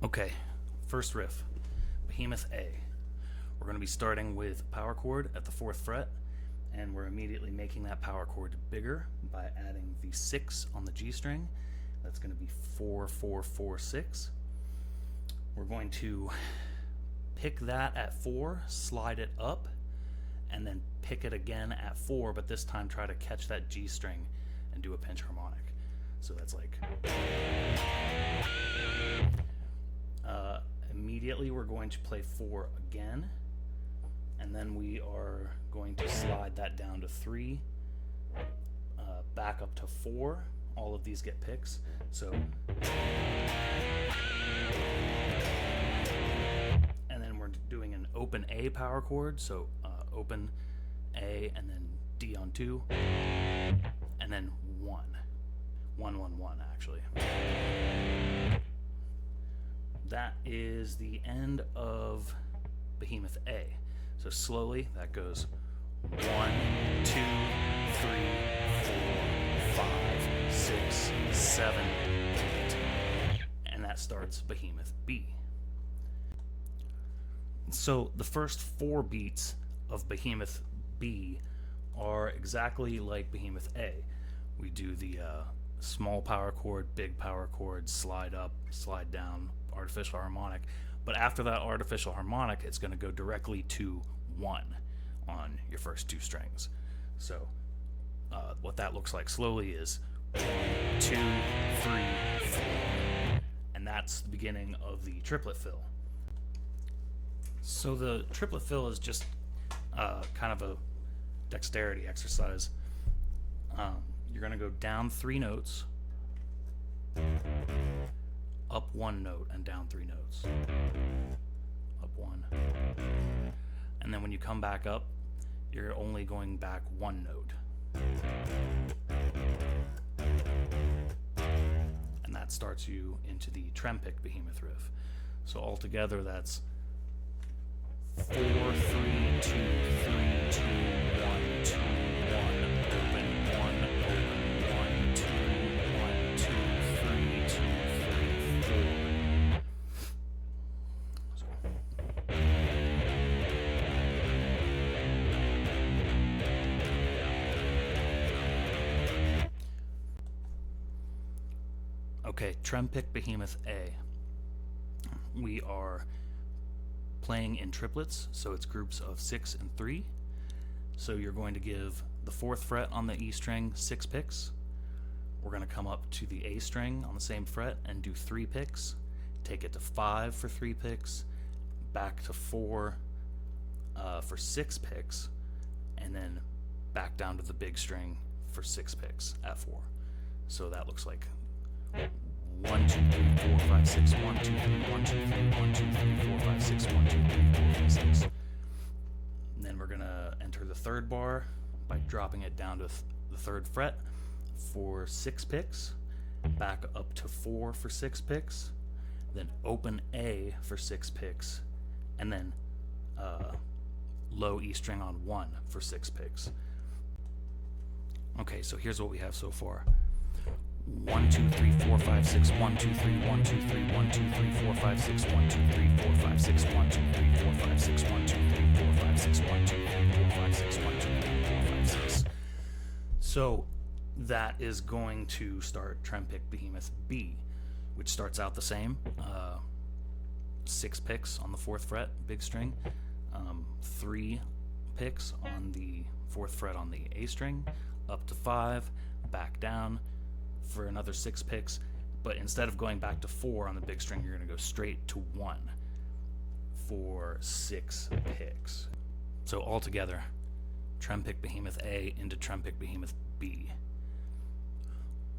Okay, first riff, Behemoth A. We're going to be starting with power chord at the 4th fret, and we're immediately making that power chord bigger by adding the 6 on the G string. That's going to be 4, 4, 4, 6. We're going to pick that at 4, slide it up, and then pick it again at 4, but this time try to catch that G string and do a pinch harmonic. So that's like... Immediately we're going to play 4 again, and then we are going to slide that down to 3, back up to 4. All of these get picks. So, and then we're doing an open A power chord. So open A and then D on 2, and then 1, 1, 1, 1 actually. That is the end of Behemoth A. So slowly, that goes 1, 2, 3, 4, 5, 6, 7, 8. And that starts Behemoth B. So the first 4 beats of Behemoth B are exactly like Behemoth A. We do the small power chord, big power chord, slide up, slide down, artificial harmonic, but after that artificial harmonic it's going to go directly to 1 on your first 2 strings. So what that looks like slowly is 1, 2, 3, 4, and that's the beginning of the triplet fill. So the triplet fill is just kind of a dexterity exercise. You're going to go down 3 notes, up 1 note, and down 3 notes. Up 1. And then when you come back up, you're only going back 1 note. And that starts you into the trempicked Behemoth riff. So altogether that's 4, 3, 2, 3, 2, 1, 2, 1, open, 1, open, 1, 2, 1, 2, 3, 2, 3, 4. Okay, trempicked Behemoth A. We are playing in triplets, so it's groups of 6 and 3. So you're going to give the 4th fret on the E string 6 picks. We're going to come up to the A string on the same fret and do 3 picks. Take it to 5 for 3 picks, back to 4 for 6 picks, and then back down to the big string for 6 picks at 4. So that looks like 1, 2, 3, 4, 5, 6, 1, 2, 3, 1, 2, 3, 1, 2, 3, 4, 5, 6, 1, 2, 3, 4, 5, 6. And then we're going to enter the 3rd bar by dropping it down to the 3rd fret for 6 picks, back up to 4 for 6 picks, then open A for 6 picks, and then low E string on 1 for 6 picks. Okay, so here's what we have so far. 1, 2, 3, 4, 5, 6, 1, 2, 3, 1, 2, 3, 1, 2, 3, 4, 5, 6, 1, 2, 3, 4, 5, 6, 1, 2, 3, 4, 5, 6, 1, 2, 3, 4, 5, 6, 1, 2, 3, 4, 5, 6, 1, 2, 3, 4, 5, 6. So that is going to start trempicked Behemoth B, which starts out the same. 6 picks on the 4th fret, big string. 3 picks on the 4th fret on the A string, up to 5, back down for another 6 picks, but instead of going back to 4 on the big string, you're going to go straight to 1 for 6 picks. So altogether, trempicked Behemoth A into trempicked Behemoth B.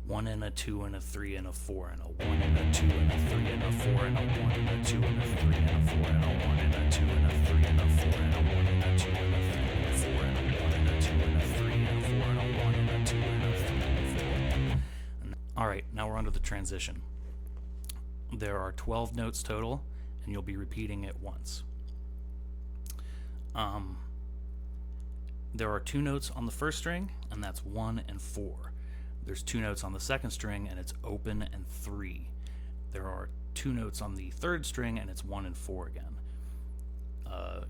1 and a 2 and a 3 and a 4 and a 1 and a 2 and a 3 and a 4 and a 1 and a 2 and a 3 and a 4 and a 1 and a 2 and a 3 and a 4 and a 1 and a 2 and a 3 and a 4 and a 1 and a 2 and a 3 and a 4 and a 1 and a 2 and a 3 and a 4. Alright, now we're onto the transition. There are 12 notes total, and you'll be repeating it once. There are 2 notes on the first string, and that's 1 and 4. There's 2 notes on the second string, and it's open and 3. there are 2 notes on the 3rd string, and it's 1 and 4 again.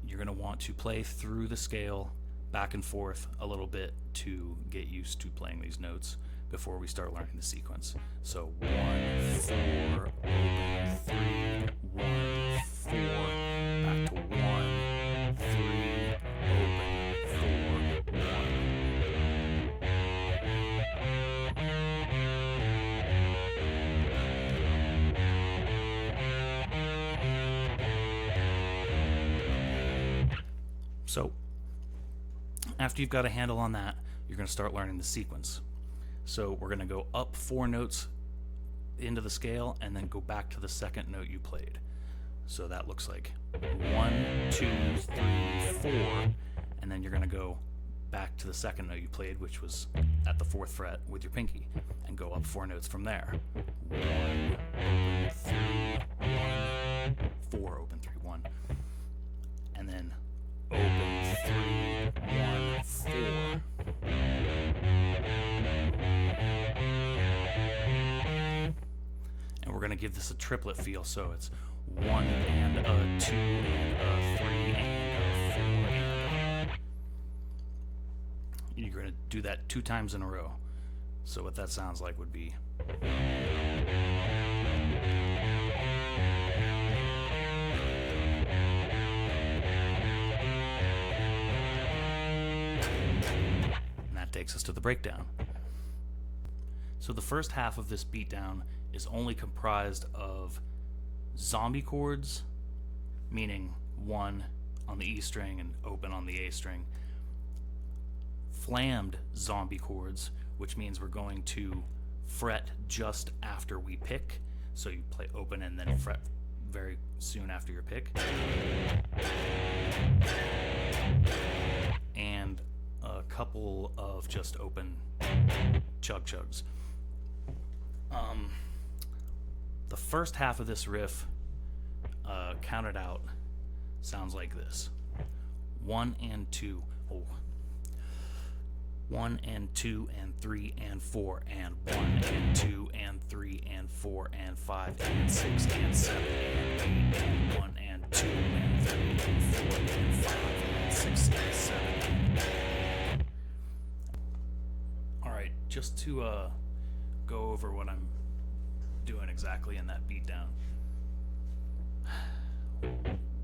You're going to want to play through the scale back and forth a little bit to get used to playing these notes before we start learning the sequence. So 1, 4, open, 3, 1, 4, back to 1, 3, open, 4, 1. So after you've got a handle on that, you're going to start learning the sequence. So we're going to go up 4 notes into the scale and then go back to the 2nd note you played. So that looks like 1, 2, 3, 4, and then you're going to go back to the 2nd note you played, which was at the 4th fret with your pinky, and go up 4 notes from there. 1, open, 3, 1, 4, open, 3, 1, and then open, 3, 1, 4. And we're going to give this a triplet feel, so it's 1 and a 2 and a 3 and a 4 and a. You're going to do that 2 times in a row. So what that sounds like would be. Takes us to the breakdown. So the first half of this beatdown is only comprised of zombie chords, meaning 1 on the E string and open on the A string, flammed zombie chords, which means we're going to fret just after we pick, so you play open and then fret very soon after your pick, and a couple of just open chug-chugs. The first half of this riff, counted out, sounds like this. 1 and 2. Oh. 1 and 2 and 3 and 4 and 1 and 2 and 3 and 4 and 5 and 6 and 7 and 8 and 1 and 2 and 3 and 4 and 5 and 6 and 7 and 8. Alright, just to go over what I'm doing exactly in that beatdown.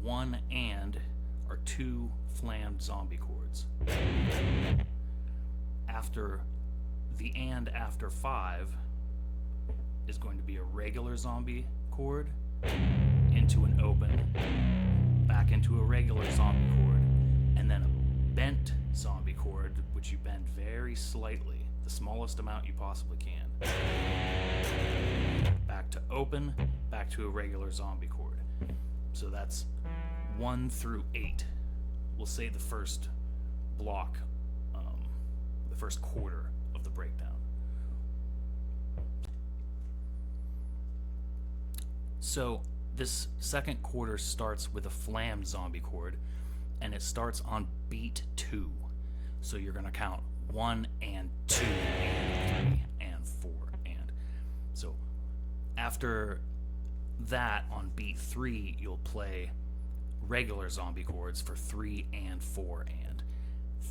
1 and are 2 flammed zombie chords. After the and after 5 is going to be a regular zombie chord into an open, back into a regular zombie chord, and then a bent zombie chord, which you bend very slightly, the smallest amount you possibly can. Back to open, back to a regular zombie chord. So that's 1 through 8. We'll say the first block, the first quarter of the breakdown. So this second quarter starts with a flammed zombie chord, and it starts on beat 2. So you're going to count 1 and 2 and 3 and 4 and. So after that, on beat 3, you'll play regular zombie chords for 3 and 4 and.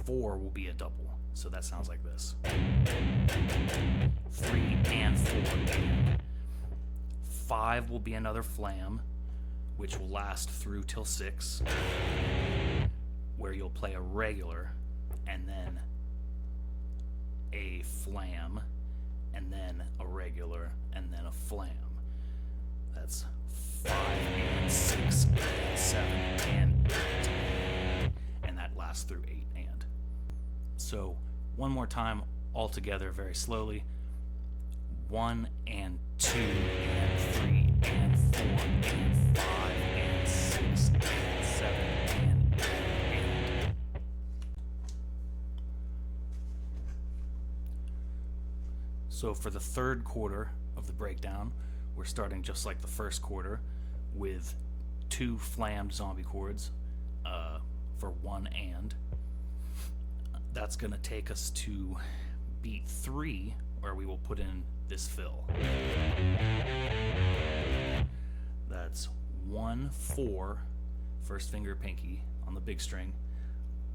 4 will be a double, so that sounds like this. 3 and 4 and. 5 will be another flam, which will last through till 6, where you'll play a regular, and then a flam, and then a regular, and then a flam. That's 5 and 6 and 7 and 8, and that lasts through 8 and. So one more time all together very slowly. 1 and 2 and 3 and 4 and 5 and 6 and 7 and 8 and. So for the third quarter of the breakdown, we're starting just like the first quarter with 2 flammed zombie chords for 1 and. That's going to take us to beat 3, where we will put in this fill. that's 1 4, first finger pinky on the big string,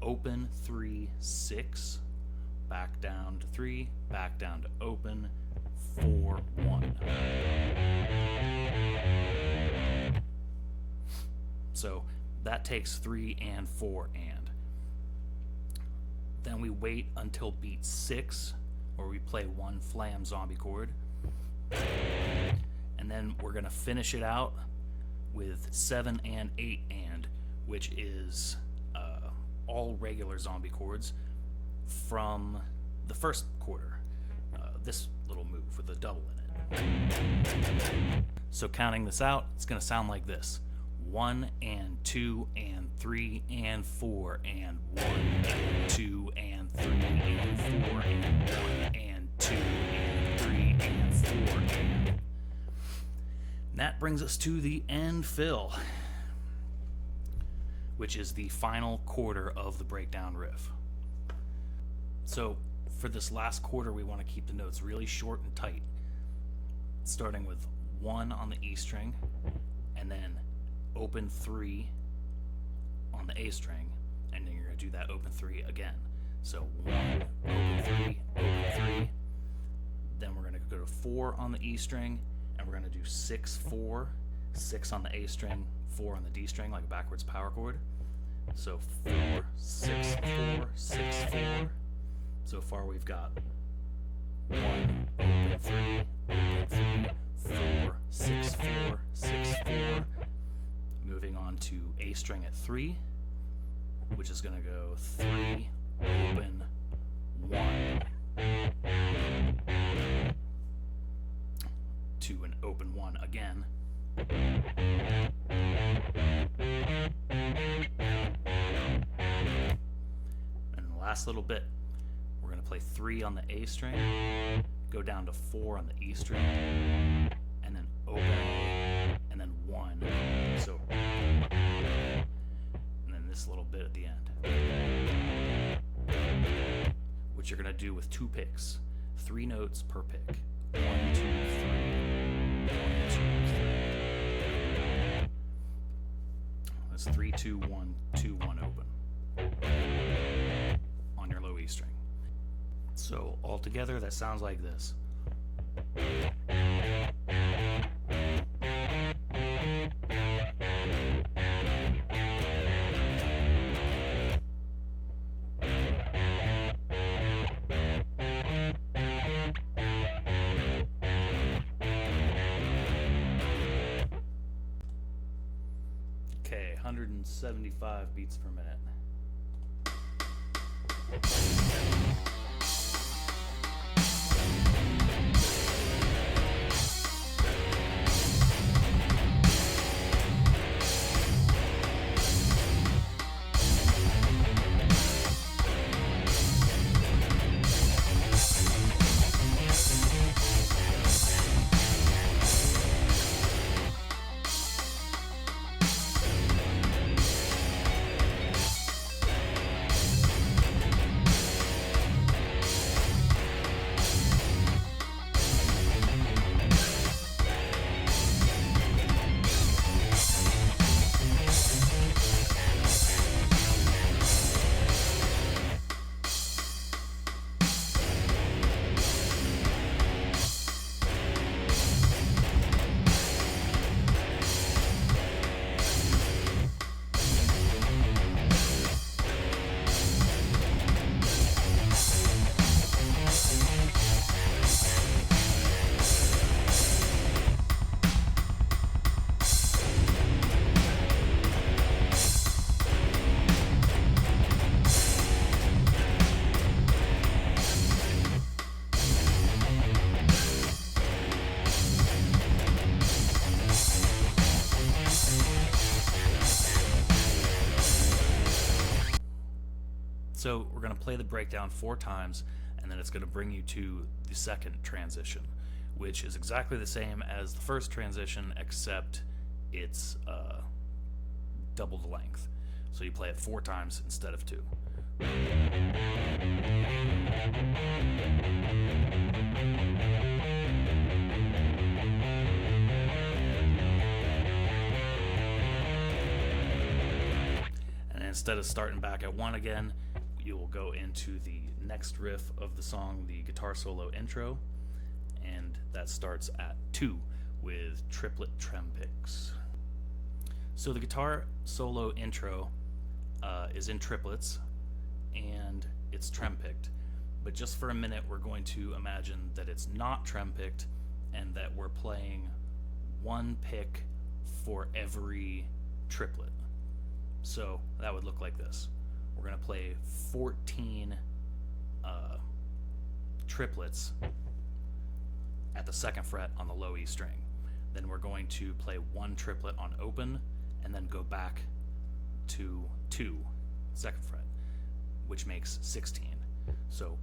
open 3 6, back down to 3, back down to open 4 1. So that takes 3 and 4 and. Then we wait until beat 6, where we play 1 flam zombie chord. And then we're going to finish it out with 7 and 8 and, which is all regular zombie chords from the first quarter. This little move with a double in it. So counting this out, it's going to sound like this. 1 and 2 and 3 and 4 and 1 and 2 and 3 and 4 and 1 and 2 and 3 and 4 and. And that brings us to the end fill, which is the final quarter of the breakdown riff. So for this last quarter, we want to keep the notes really short and tight, starting with 1 on the E string, and then open 3 on the A string, and then you're going to do that open 3 again. So 1, open 3, open 3. Then we're going to go to 4 on the E string, and we're going to do 6 4, 6 on the A string, 4 on the D string, like a backwards power chord. So 4 6 4 6 4. So far we've got 1, open 3, open 3, 4 6 4 6 4. Moving on to A string at 3, which is going to go 3, open, 1, to an open 1 again. And the last little bit, we're going to play 3 on the A string, go down to 4 on the E string, and then open, and then 1. So, and then this little bit at the end, which you're going to do with 2 picks, 3 notes per pick. 1 2 3, 1 2 3. That's 3 2 1 2 1 open on your low E string. So altogether, that sounds like this. Okay, 175 beats per minute. So we're going to play the breakdown 4 times, and then it's going to bring you to the second transition, which is exactly the same as the first transition, except it's double the length. So you play it 4 times instead of 2. instead of starting back at 1 again, you will go into the next riff of the song, the guitar solo intro, and that starts at 2 with triplet trempicks. So the guitar solo intro is in triplets, and it's trempicked. But just for a minute, we're going to imagine that it's not trempicked and that we're playing one pick for every triplet. So that would look like this. We're going to play 14 triplets at the 2nd fret on the low E string. Then we're going to play one triplet on open and then go back to 2, 2nd fret, which makes 16. So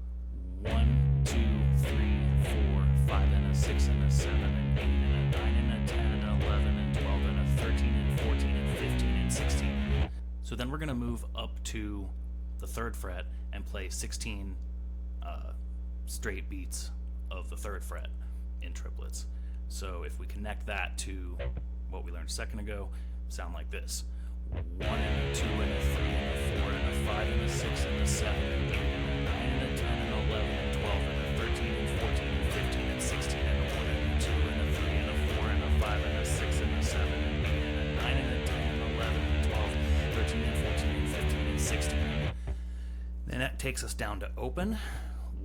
1, 2, 3, 4, 5, and a 6, and a 7, and 8, and a 9, and a 10, and a 11, and 12, and a 13, and 14, and 15, and 16. So then we're going to move up to the 3rd fret and play 16 straight beats of the 3rd fret in triplets. So if we connect that to what we learned a second ago, sound like this: 1 and a 2 and a 3 and a 4 and a 5 and a 6 and a 7 and 8 and a 9 and a 10 and 11 and 12 and a 13 and 14 and 15 and 16 and a 1 and a 2 and a 3 and a 4 and a 5 and a 6 and a 7 and 8 and a 9 and a 10 and 11 and 12, 13 and 14 and 15 and 16. Then that takes us down to open: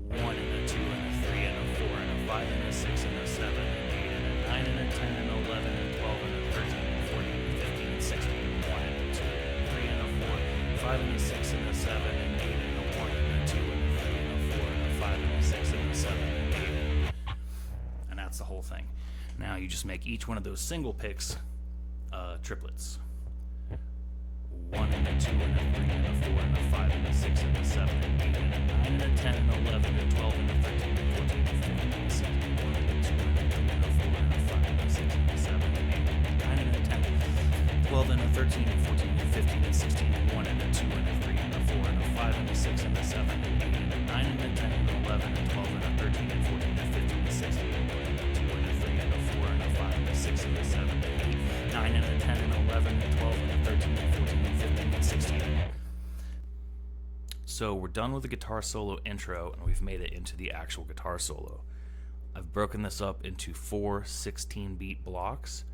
1 and a 2 and a 3 and a 4 and a 5 and a 6 and a 7 and 8 and a 9 and a 10 and 11 and 12 and a 13 and 14 and 15 and 16 and 1 and a 2 and a 3 and a 4, 5 and a 6 and a 7 and 8 and a 1 and a 2 and a 3 and a 4 and a 5 and a 6 and a 7 and 8. And that's the whole thing. Now you just make each one of those single picks triplets. 1 and a 2 and a 3 and a 4 and a 5 and a 6 and a 7 and 8 and a 9 and a 10 and 11 and 12 and a 13 and 14 and 15 and 16 and 1 and a 2 and a 3 and a 4 and a 5 and a 6 and a 7 and 8 and a 9 and a 10, 12 and a 13 and 14 and 15 and 16 and 1 and a 2 and a 3 and a 4 and a 5 and a 6 and a 7 and 8 and a 9 and a 10 and 11 and 12 and a 13 and 14 and 15 and 16 and 1 and a 2 and a 3 and a 4 and a 5 and a 6 and a 7 and 8, 9 and a 10 and 11 and 12 and a 13 and 14 and 15 and 16. So we're done with the guitar solo intro, and we've made it into the actual guitar solo. I've broken this up into 4 16-beat blocks.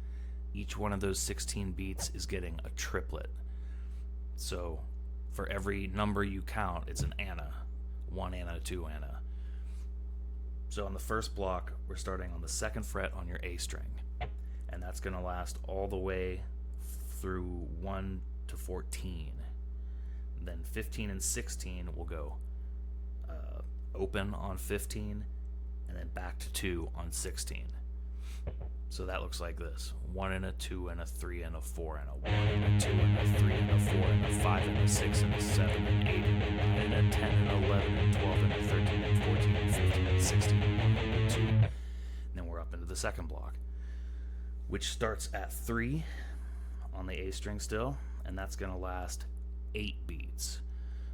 Each one of those 16 beats is getting a triplet. So for every number you count, it's an anna. 1 anna, 2 anna. So on the first block, we're starting on the 2nd fret on your A string, and that's going to last all the way through 1 to 14. Then 15 and 16 will go open on 15, and then back to 2 on 16. So that looks like this: 1 and a 2 and a 3 and a 4 and a 1 and a 2 and a 3 and a 4 and a 5 and a 6 and a 7 and 8 and a 9 and a 10 and 11 and 12 and a 13 and 14 and 15 and 16 and 1 and a 2. And then we're up into the 2nd block, which starts at 3 on the A string still, and that's going to last 8 beats.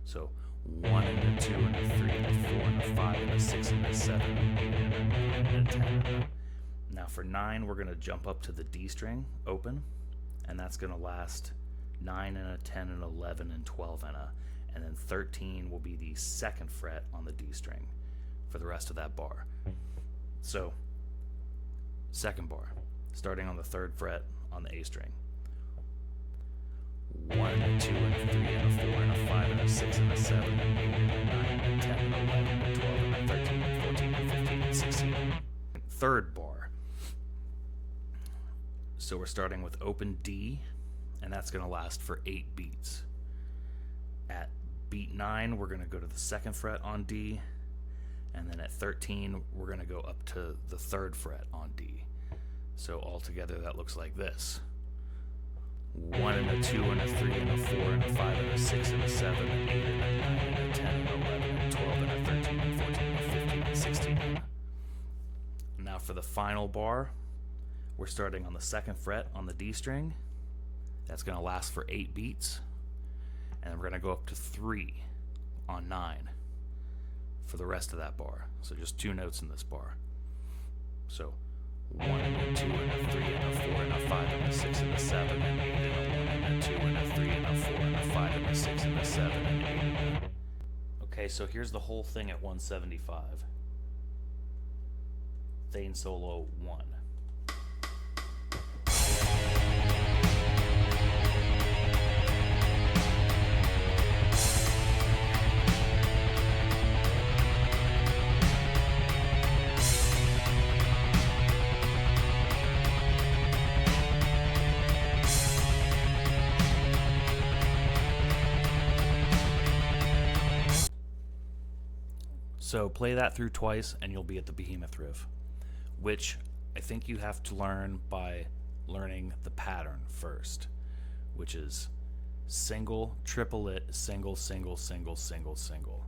So 1 and a 2 and a 3 and a 4 and a 5 and a 6 and a 7 and 8 and a 9 and a 10. Now for 9, we're going to jump up to the D string open, and that's going to last 9 and a 10 and 11 and 12 and then 13 will be the 2nd fret on the D string for the rest of that bar. So 2nd bar, starting on the 3rd fret on the A string: 1 and a 2 and a 3 and a 4 and a 5 and a 6 and a 7 and 8 and a 9 and a 10 and 11 and 12 and a 13 and 14 and 15 and 16. 3rd bar. So we're starting with open D, and that's going to last for 8 beats. At beat 9, we're going to go to the 2nd fret on D, and then at 13, we're going to go up to the 3rd fret on D. So altogether, that looks like this: 1 and a 2 and a 3 and a 4 and a 5 and a 6 and a 7 and 8 and a 9 and a 10 and 11 and 12 and a 13 and 14 and 15 and 16. Now for the final bar, we're starting on the 2nd fret on the D string. That's going to last for 8 beats. And then we're going to go up to 3 on 9 for the rest of that bar. So just 2 notes in this bar. So 1 and a 2 and a 3 and a 4 and a 5 and a 6 and a 7 and 8 and a 1 and a 2 and a 3 and a 4 and a 5 and a 6 7, 8. Okay, so here's the whole thing at 175. Thane solo 1. So play that through twice and you'll be at the Behemoth riff, which I think you have to learn by learning the pattern first, which is single, triplet, single, single, single, single, single.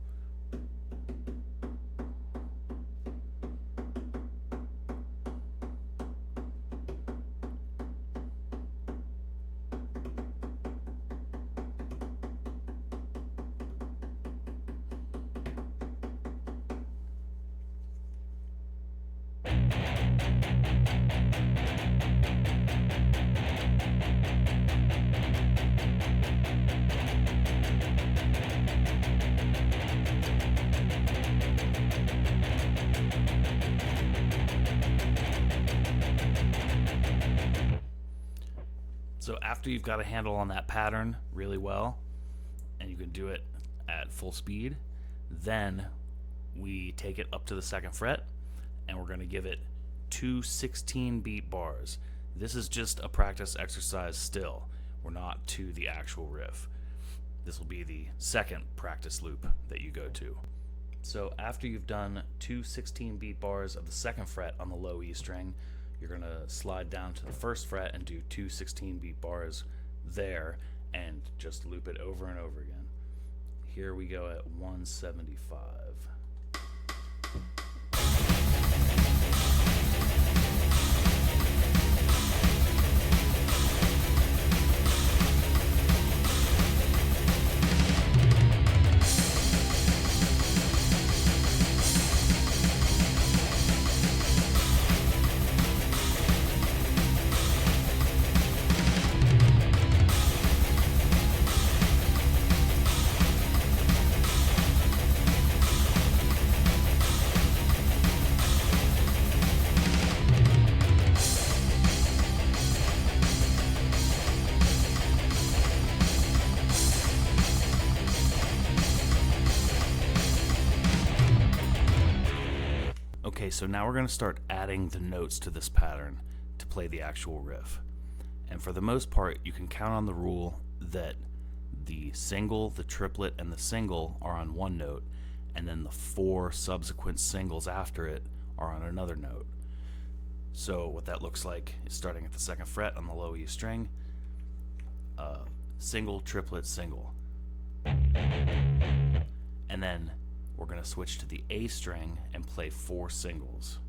So after you've got a handle on that pattern really well, and you can do it at full speed, then we take it up to the 2nd fret, and we're going to give it 2 16-beat bars. This is just a practice exercise still. We're not to the actual riff. This will be the 2nd practice loop that you go to. So after you've done 2 16-beat bars of the 2nd fret on the low E string, you're going to slide down to the 1st fret and do 2 16-beat bars there and just loop it over and over again. Here we go at 175. Okay, so now we're going to start adding the notes to this pattern to play the actual riff. And for the most part, you can count on the rule that the single, the triplet, and the single are on one note, and then the 4 subsequent singles after it are on another note. So what that looks like is starting at the 2nd fret on the low E string, single, triplet, single. And then we're going to switch to the A string and play 4 singles.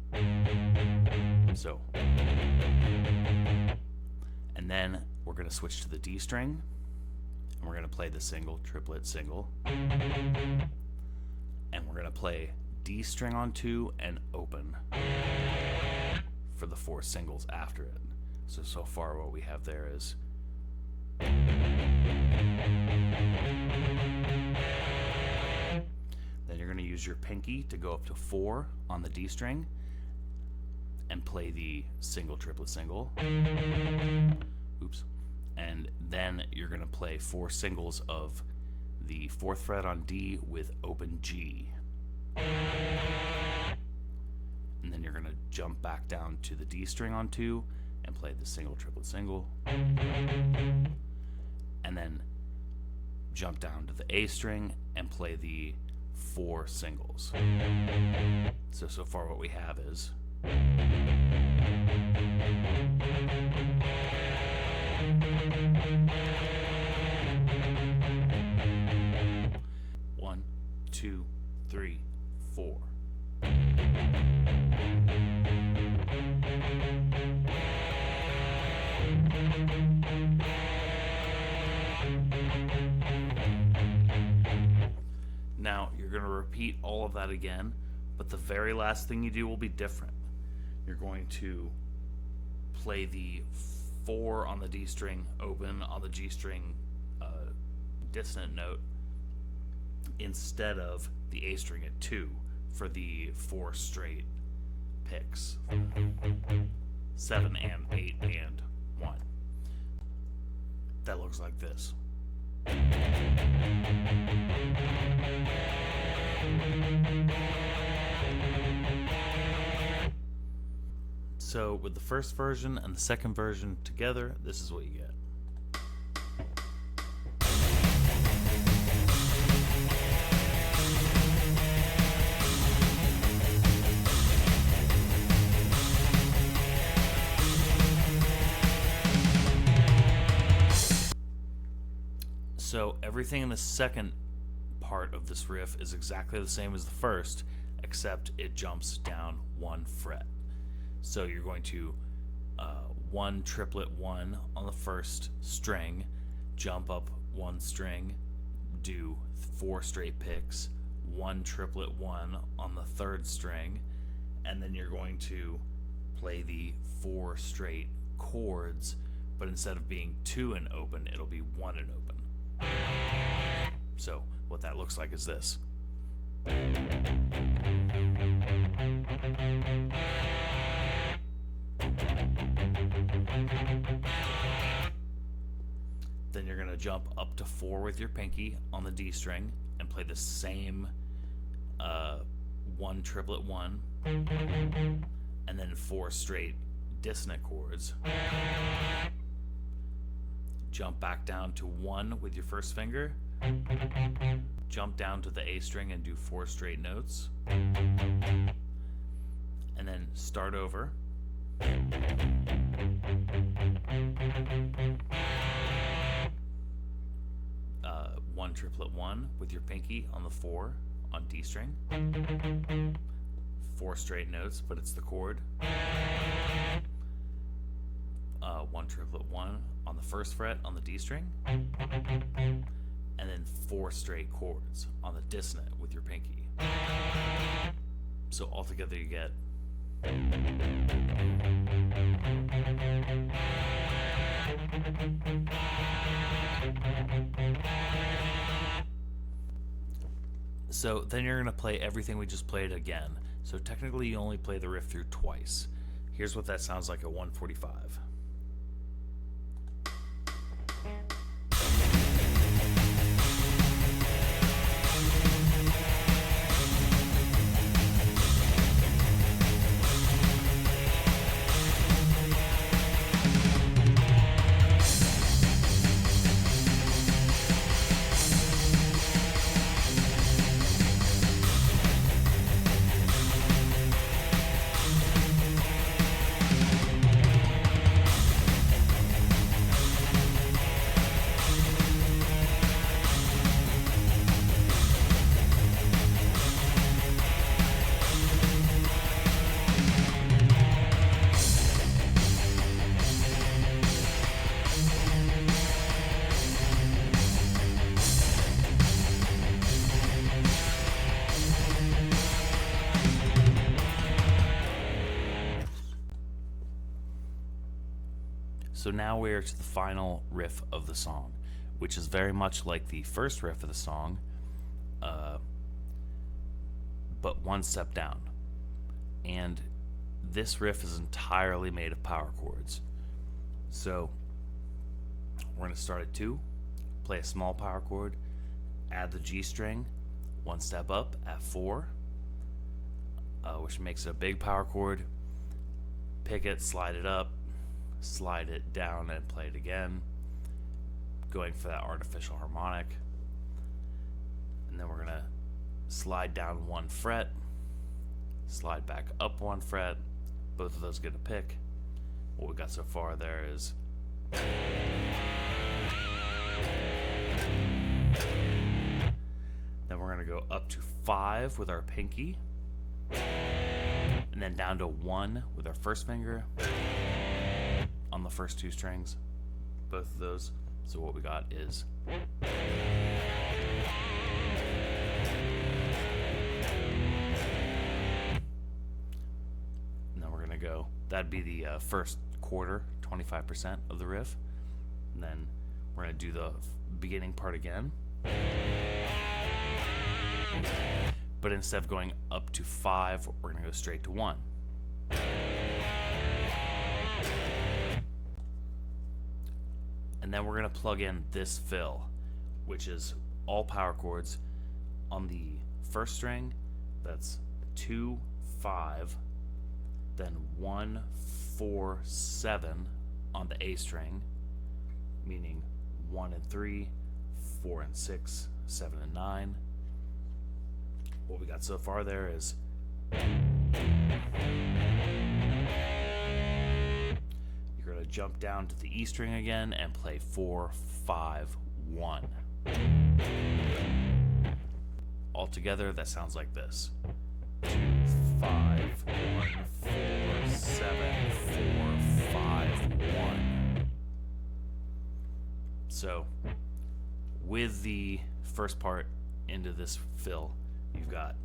So, and then we're going to switch to the D string, and we're going to play the single, triplet, single. And we're going to play D string on 2 and open for the 4 singles after it. So far what we have there is then you're going to use your pinky to go up to 4 on the D string and play the single, triplet, single. Oops. And then you're going to play 4 singles of the 4th fret on D with open G. And then you're going to jump back down to the D string on 2 and play the single, triplet, single. And then jump down to the A string and play the 4 singles. So far what we have is one, 2, 3, 4. Now, you're going to repeat all of that again, but the very last thing you do will be different. You're going to play the 4 on the D string open, on the G string dissonant note, instead of the A string at 2 for the 4 straight picks. 7 and 8 and 1. That looks like this. So with the first version and the second version together, this is what you get. So everything in the second part of this riff is exactly the same as the first, except it jumps down 1 fret. So you're going to 1 triplet 1 on the first string, jump up 1 string, do 4 straight picks, 1 triplet 1 on the third string, and then you're going to play the 4 straight chords, but instead of being 2 and open, it'll be 1 and open. So what that looks like is this. Then you're going to jump up to 4 with your pinky on the D string and play the same 1 triplet 1 and then 4 straight dissonant chords. Jump back down to 1 with your first finger, jump down to the A string and do 4 straight notes, and then start over. 1 triplet 1 with your pinky on the 4 on D string, 4 straight notes, but it's the chord. 1 triplet 1 on the first fret on the D string, and then 4 straight chords on the dissonant with your pinky. So altogether you get so then you're going to play everything we just played again. So technically you only play the riff through twice. Here's what that sounds like at 145. So now we're to the final riff of the song, which is very much like the first riff of the song, but 1 step down. And this riff is entirely made of power chords. So we're going to start at 2, play a small power chord, add the G string, 1 step up at 4, which makes it a big power chord, pick it, slide it up, slide it down and play it again, going for that artificial harmonic. And then we're gonna slide down 1 fret, slide back up 1 fret, both of those get a pick. What we got so far there is then we're gonna go up to 5 with our pinky, and then down to 1 with our first finger on the first 2 strings, both of those. So what we got is and then we're gonna go, that'd be the first quarter, 25% of the riff, and then we're gonna do the beginning part again. But instead of going up to 5, we're going to go straight to 1. And then we're going to plug in this fill, which is all power chords on the first string. That's 2, 5, then 1, 4, 7 on the A string, meaning 1 and 3, 4 and 6, 7 and 9. What we got so far there is you're going to jump down to the E string again and play 4, 5, 1. Altogether, that sounds like this: 2, 5, 1, 4, 7, 4, 5, 1. So, with the first part into this fill, you've got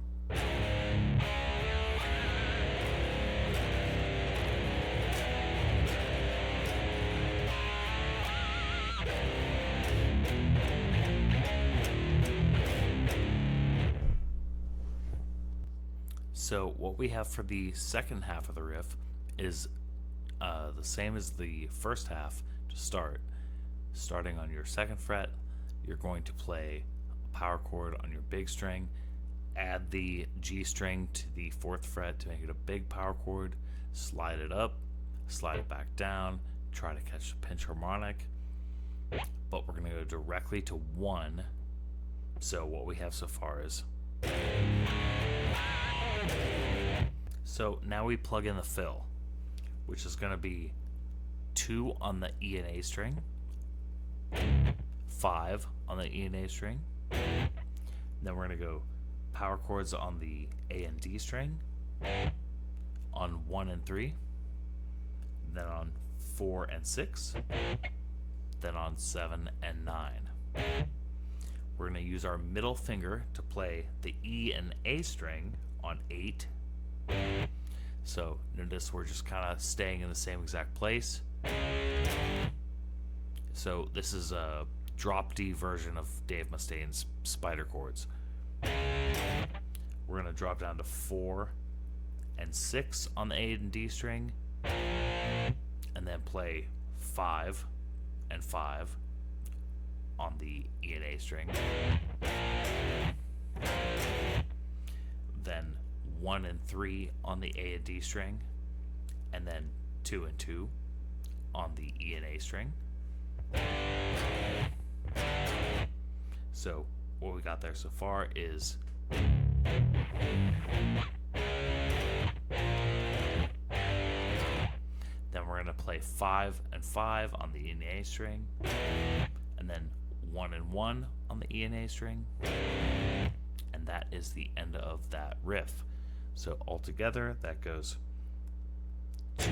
So what we have for the second half of the riff is the same as the first half to start. Starting on your second fret, you're going to play a power chord on your big string, add the G string to the 4th fret to make it a big power chord, slide it up, slide it back down, try to catch the pinch harmonic, but we're going to go directly to 1. So what we have so far is... So now we plug in the fill, which is going to be 2 on the E and A string, 5 on the E and A string, then we're going to go power chords on the A and D string, on 1 and 3, then on 4 and 6, then on 7 and 9. We're going to use our middle finger to play the E and A string on 8. So notice we're just kind of staying in the same exact place. So this is a drop D version of Dave Mustaine's spider chords. We're going to drop down to 4 and 6 on the A and D string, and then play 5 and 5 on the E and A string, then 1 and 3 on the A and D string, and then 2 and 2 on the E and A string. So what we got there so far is then we're going to play 5 and 5 on the E and A string, and then 1 and 1 on the E and A string, and that is the end of that riff. So altogether that goes 2,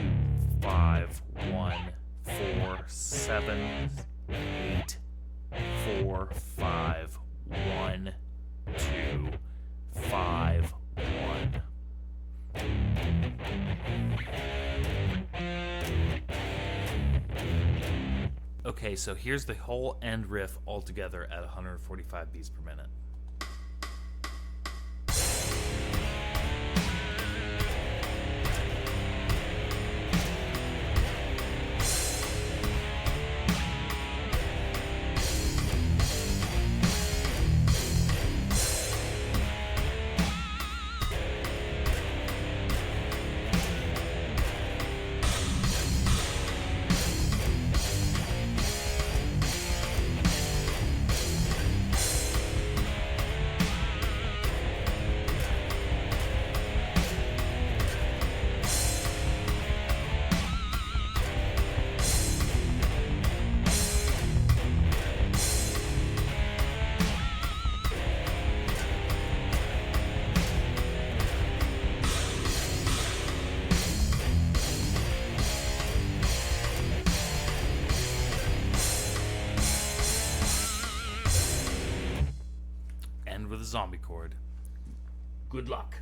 5, 1, 4, 7, 8, 4, 5, 1, 2, 5, 1. Okay, so here's the whole end riff altogether at 145 beats per minute. With a zombie chord. Good luck.